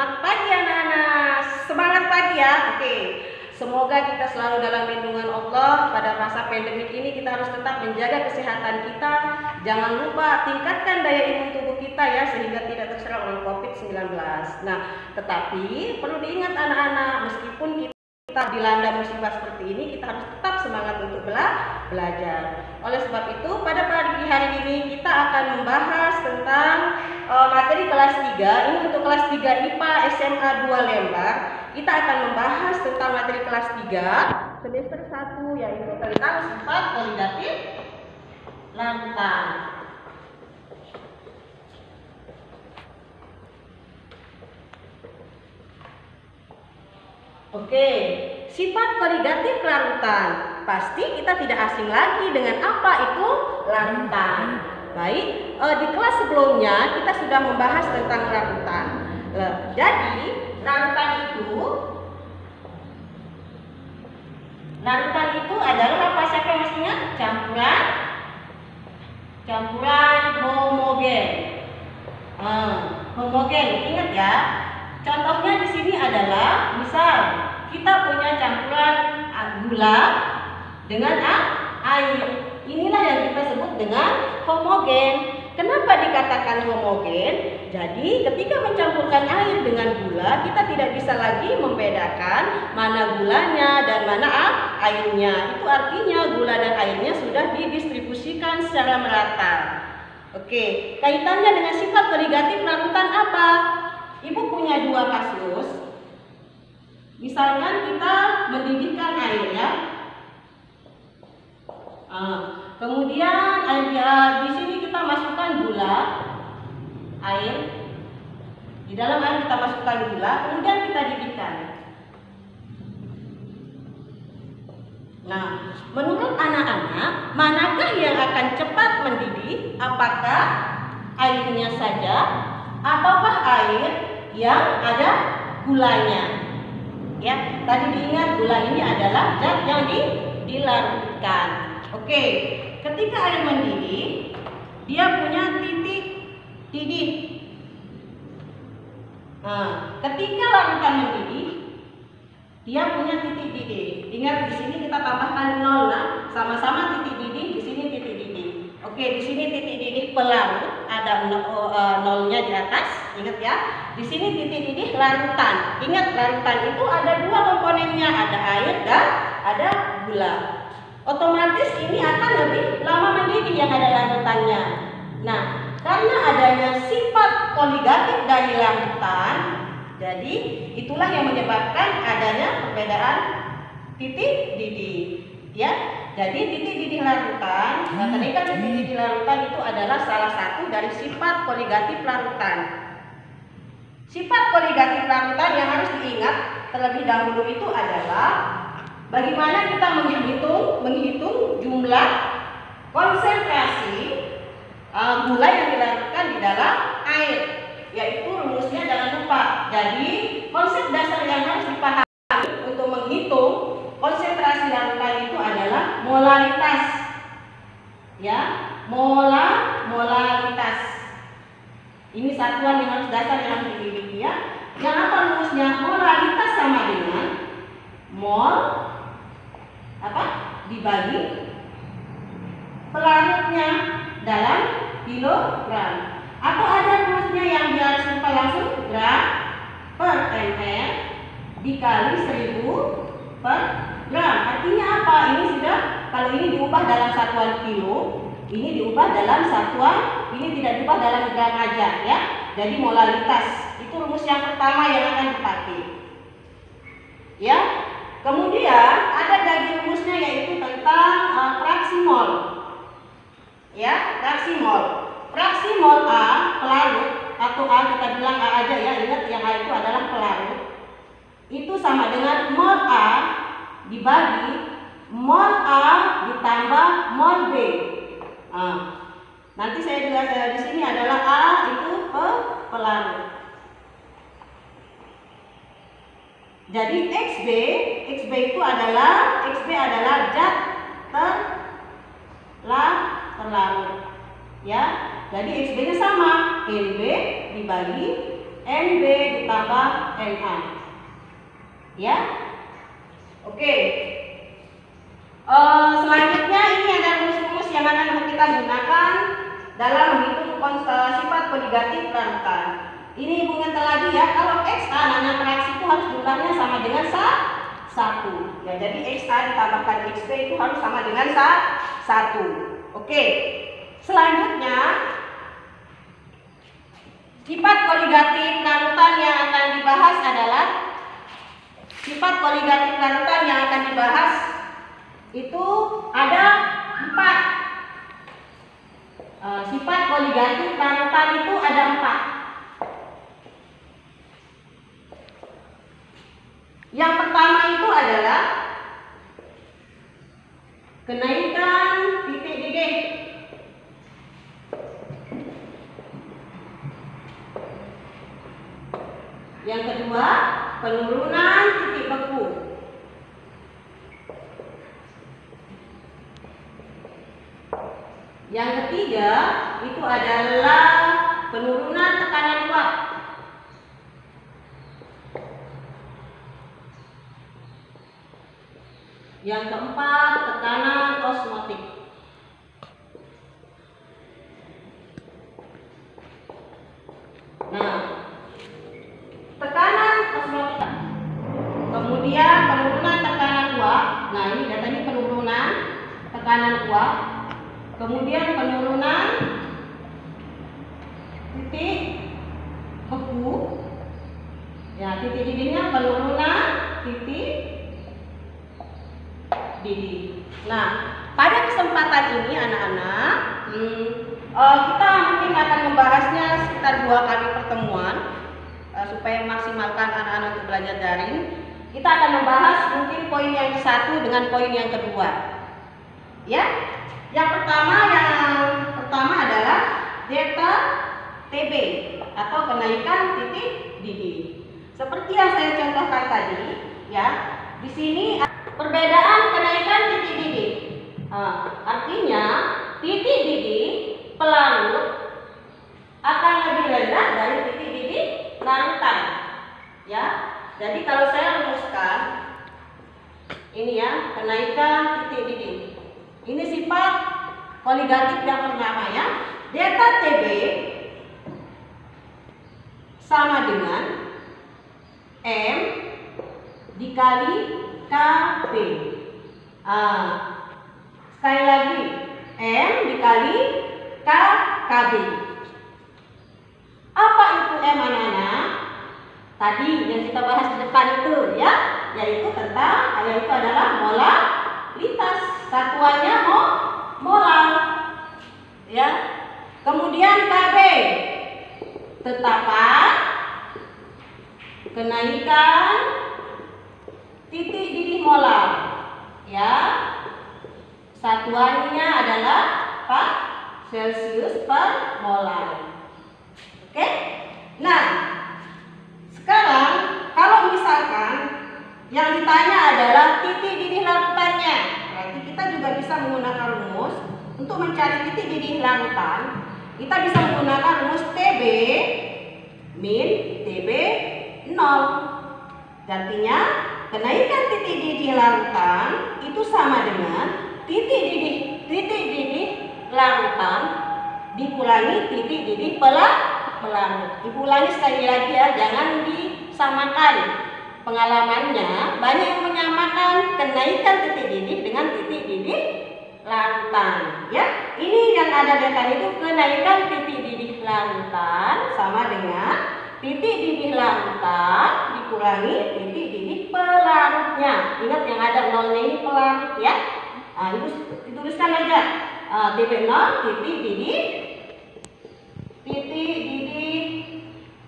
Selamat pagi anak-anak. Semangat pagi ya. Oke. Semoga kita selalu dalam lindungan Allah. Pada masa pandemik ini kita harus tetap menjaga kesehatan kita. Jangan lupa tingkatkan daya imun tubuh kita ya, sehingga tidak terserang oleh COVID-19. Nah, tetapi perlu diingat anak-anak, meskipun kita dilanda musibah seperti ini, kita harus tetap semangat untuk belajar. Oleh sebab itu, pada pagi hari ini kita akan membahas tentang materi kelas 3. Ini untuk kelas 3 IPA SMA 2 Lembar. Kita akan membahas tentang materi kelas 3 semester 1, yaitu tentang sifat validatif larutan. Oke, sifat koligatif larutan. Pasti kita tidak asing lagi dengan apa itu larutan. Baik, di kelas sebelumnya kita sudah membahas tentang larutan. Jadi, larutan itu adalah apa, siapa mestinya? Campuran homogen. Homogen, ingat ya. Contohnya di sini adalah, misal kita punya campuran gula dengan air. Inilah yang kita sebut dengan homogen. Kenapa dikatakan homogen? Jadi ketika mencampurkan air dengan gula, kita tidak bisa lagi membedakan mana gulanya dan mana airnya. Itu artinya gula dan airnya sudah didistribusikan secara merata. Oke, kaitannya dengan sifat koligatif larutan apa? Ibu punya dua kasus. Misalkan kita mendidihkan air ya. Kemudian di sini kita masukkan gula, air. Di dalam air kita masukkan gula, kemudian kita didihkan. Nah, menurut anak-anak, manakah yang akan cepat mendidih? Apakah airnya saja, ataukah air yang ada gulanya? Ya, tadi diingat gula ini adalah zat yang dilarutkan. Oke, ketika air mendidih, dia punya titik didih. Ketika larutan mendidih, dia punya titik didih. Ingat di sini kita tambahkan 0 lah, sama-sama titik didih, di sini titik didih. Oke, di sini titik didih pelarut, ada nolnya di atas. Ingat ya, di sini titik didih larutan. Ingat, larutan itu ada dua komponennya, ada air dan ada gula. Otomatis ini akan lebih lama mendidih yang ada larutannya. Nah, karena adanya sifat koligatif dari larutan, jadi itulah yang menyebabkan adanya perbedaan titik didih. Ya, jadi titik didih larutan, tadi kan titik didih larutan itu adalah salah satu dari sifat koligatif larutan. Sifat koligatif larutan yang harus diingat terlebih dahulu itu adalah bagaimana kita menghitung jumlah konsentrasi gula yang dilarutkan di dalam air, yaitu rumusnya jangan lupa. Jadi konsep dasar yang harus dipahami untuk menghitung konsentrasi larutan itu adalah molaritas. Ya, molaritas. Ini satuan yang harus dasar yang harus dimiliki ya. Yang apa rumusnya? Molaritas sama dengan mol dibagi pelarutnya dalam kilogram. Atau ada rumusnya yang harus lupa langsung, gram per ml dikali 1000 per gram. Artinya apa? Ini sudah, kalau ini diubah dalam satuan kilo, ini diubah dalam satuan, ini tidak diubah dalam gram aja ya. Jadi molaritas itu rumus yang pertama yang akan dipakai. Ya. Kemudian ada lagi rumusnya, yaitu tentang fraksi mol. Ya, fraksi mol. Fraksi mol A pelarut, atau A kita bilang A aja ya, ingat yang A itu adalah pelarut. Itu sama dengan mol A dibagi mol A ditambah mol B. Nanti saya jelaskan di sini adalah A itu pelarut. Jadi XB itu adalah zat terlarut. Ya, jadi XB-nya sama, LB dibagi NB ditambah NA. Ya. Oke. Selanjutnya ini ada rumus-rumus yang akan kita gunakan dalam menghitung sifat koligatif larutan. Ini Ibu ingatkan lagi ya, kalau XA nanya reaksi itu harus jumlahnya sama dengan 1. Ya, jadi XA ditambahkan XB itu harus sama dengan 1. Oke. Selanjutnya sifat koligatif larutan yang akan dibahas adalah sifat koligatif larutan yang akan dibahas itu ada 4. Sifat koligatif larutan itu ada 4. Yang pertama itu adalah kenaikan titik didih. Yang kedua, penurunan titik beku. Yang ketiga, itu adalah penurunan tekanan uap. Yang keempat, tekanan osmotik. Nah, tekanan osmotik. Kemudian penurunan tekanan uap. Nah, ini datanya penurunan tekanan uap. Kemudian penurunan titik beku. Ya, titik didihnya penurunan titik didih. Nah, pada kesempatan ini anak-anak, kita mungkin akan membahasnya sekitar 2 kali pertemuan supaya memaksimalkan anak-anak untuk belajar daring. Kita akan membahas mungkin poin yang ke-1 dengan poin yang kedua. Ya, yang pertama adalah delta TB atau kenaikan titik didih. Seperti yang saya contohkan tadi, ya, di sini perbedaan kenaikan titik didih. Artinya titik didih pelarut akan lebih rendah dari titik didih larutan. Ya, jadi kalau saya rumuskan ini ya, kenaikan titik didih. Ini sifat koligatif yang pertama ya. Delta TB sama dengan M dikali KB. Sekali lagi, M dikali KB. Apa itu M anak-anak? Tadi yang kita bahas di depan itu ya, yaitu adalah molaritas. Satuannya molar. Ya. Kemudian KB, tetapan kenaikan titik didih molar. Ya. Satuannya adalah Celsius per molar. Oke? Nah, sekarang kalau misalkan yang ditanya adalah titik didih larutannya, berarti kita juga bisa menggunakan rumus untuk mencari titik didih larutan. Kita bisa menggunakan rumus TB min TB 0. Artinya kenaikan titik didih larutan itu sama dengan titik didih larutan dikurangi titik didih pelarut. Ibu ulangi sekali lagi ya, jangan disamakan. Pengalamannya banyak yang menyamakan kenaikan titik didih dengan titik didih larutan. Ya, ini yang ada data itu kenaikan titik didih larutan sama dengan titik didih larutan dikurangi titik didih pelarutnya. Ingat yang ada nolnya ini pelarut ya. Nah, ibu dituliskan aja TB 0 titik didih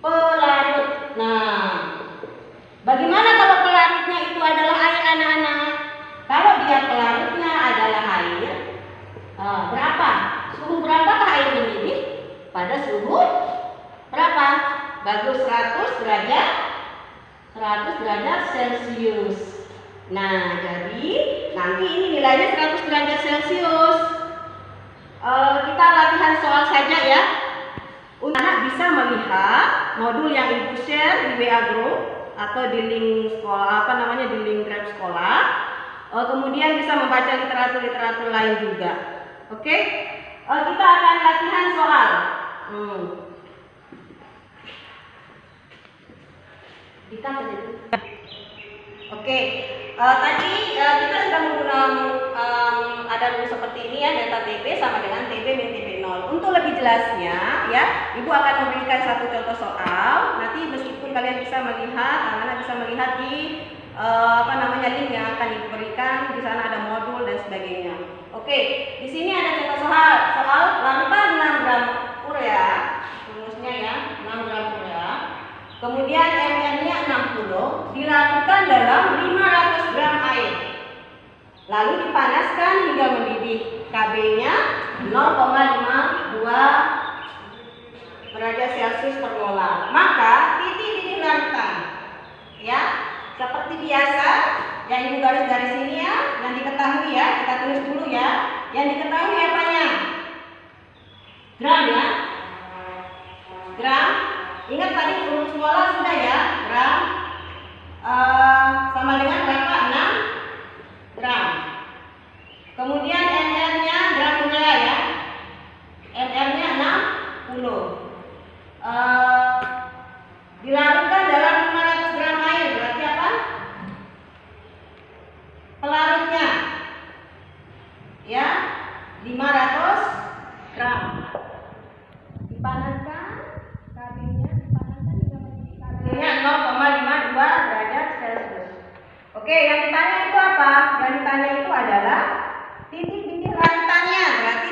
pelarut. Nah, bagaimana kalau pelarutnya itu adalah air anak-anak? Kalau dia pelarutnya adalah air, berapa? Suhu berapakah air mendidih? Pada suhu berapa? Bagus, 100 derajat Celcius. Nah, jadi nanti ini nilainya 100 derajat Celcius. Kita latihan soal saja ya. Anak bisa melihat modul yang Ibu share di WA group atau di link sekolah, di link Grab sekolah. Kemudian bisa membaca literatur lain juga. Oke? Kita akan latihan soal. Oke, tadi kita sudah menggunakan ada rumus seperti ini ya, delta TB sama dengan TB min TB0. Untuk lebih jelasnya ya, Ibu akan memberikan satu contoh soal. Nanti meskipun kalian bisa melihat, anak-anak bisa melihat di link yang akan diberikan. Di sana ada modul dan sebagainya. Oke, di sini ada contoh soal larutan 6 gram urea, rumusnya ya, 6 gram urea. Kemudian ml-nya 60 dilarutkan dalam 500 gram air. Lalu dipanaskan hingga mendidih. KB-nya 0,52 derajat Celcius per molar. Maka titik didih larutan. Ya, seperti biasa, yang Ibu garis-garis ini ya, yang diketahui ya, kita tulis dulu ya. Yang diketahui apanya? Gram ya. Gram. Ingat tadi rumus molar sudah ya, gram sama dengan berapa? 6 gram. Kemudian ml-nya gram urea ya, ml-nya 60. Dilarutkan dalam 500 gram air, berarti apa? Pelarutnya ya 500 gram. Dipanaskan, KB-nya dipanaskan hingga mendidih. KB-nya 0,52 derajat Celcius. Oke, yang ditanya itu apa? Yang ditanya itu adalah titik didih larutannya. Berarti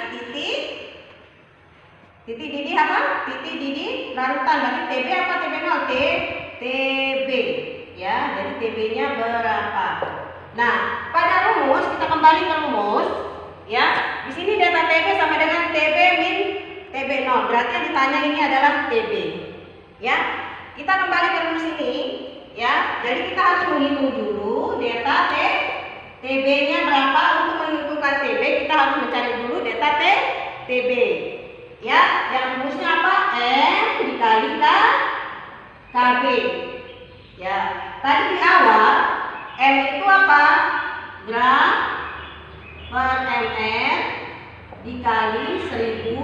titik didih apa? Titik didih larutan. Berarti TB apa TB0? TB ya. Jadi TB-nya berapa? Nah, pada rumus kita kembali ke rumus ya. Di sini delta TB sama dengan TB min TB0. Berarti yang ditanya ini adalah TB. Ya. Kita kembali ke rumus ini ya. Jadi kita harus menghitung dulu delta TB-nya berapa. Untuk menentukan TB kita harus mencari dulu delta TB. Ya, yang rumusnya apa? M dikali KB. Ya. Tadi di awal M itu apa? Gram per ml dikali 1000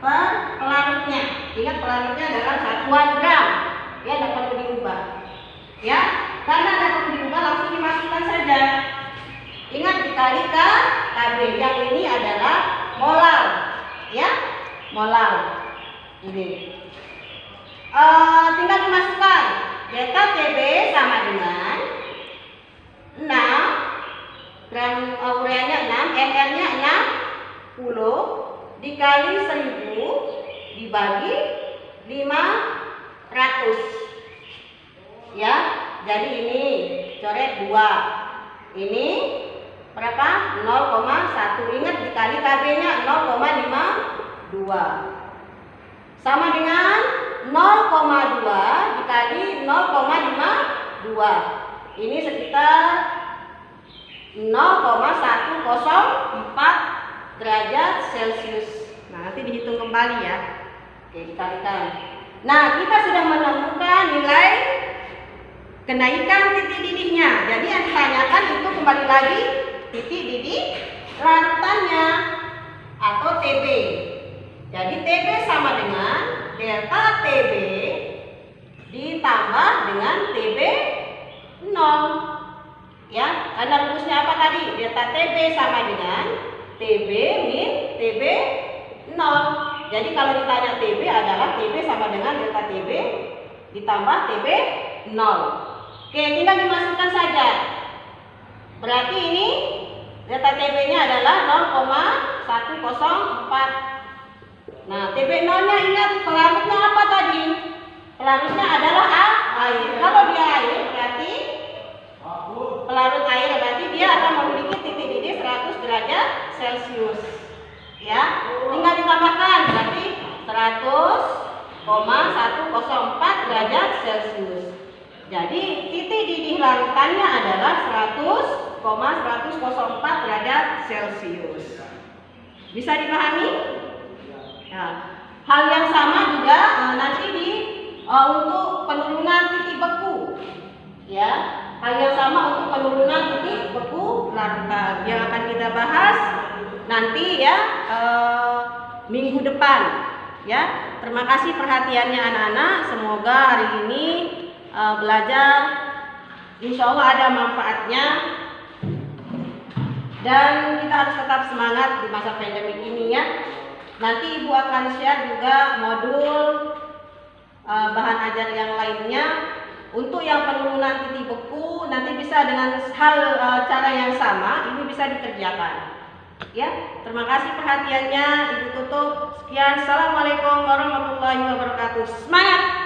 per pelarutnya. Ingat pelarutnya dalam satuan gram. Ya, tidak perlu diubah. Ya, karena tidak perlu diubah langsung dimasukkan saja. Ingat dikali KB. Yang ini adalah molar. Ya, molar. Ini. Tinggal dimasukkan. Delta TB sama dengan 6 gram ureanya 6, ml-nya 60 dikali 1000 dibagi 500. Ya, jadi ini coret 2. Ini berapa? 0,1. Ingat dikali KB-nya 0,52. Sama dengan 0,2 dikali 0,52. Ini sekitar 0,104 derajat Celcius. Nah, nanti dihitung kembali ya. Oke, dikalikan. Nah, kita sudah menemukan nilai kenaikan titik didihnya. Jadi yang ditanyakan itu kembali lagi titik didih larutannya atau TB. Jadi TB sama dengan delta TB ditambah dengan TB 0. Ya, karena rumusnya apa tadi? Delta TB sama dengan TB min TB 0. Jadi kalau ditanya TB adalah TB sama dengan delta TB ditambah TB 0. Oke, tinggal dimasukkan saja. Berarti ini delta TB-nya adalah 0,104. Nah, TB0-nya ingat pelarutnya apa tadi? Pelarutnya adalah air. Kalau dia air berarti pelarut air berarti dia akan memiliki titik didih 100 derajat Celcius. Ya, tinggal ditambahkan berarti 100,104 derajat Celcius. Jadi titik didih larutannya adalah 100,104 derajat Celcius. Bisa dipahami? Ya. Hal yang sama juga nanti di ya. Hal yang sama untuk penurunan titik beku larva yang akan kita bahas nanti ya minggu depan ya. Terima kasih perhatiannya anak-anak. Semoga hari ini belajar insya Allah ada manfaatnya, dan kita harus tetap semangat di masa pandemi ini ya. Nanti Ibu akan share juga modul bahan ajar yang lainnya. Untuk yang penurunan titik beku nanti bisa dengan cara yang sama ini bisa dikerjakan. Ya, terima kasih perhatiannya. Ibu tutup. Sekian. Assalamualaikum warahmatullahi wabarakatuh. Semangat.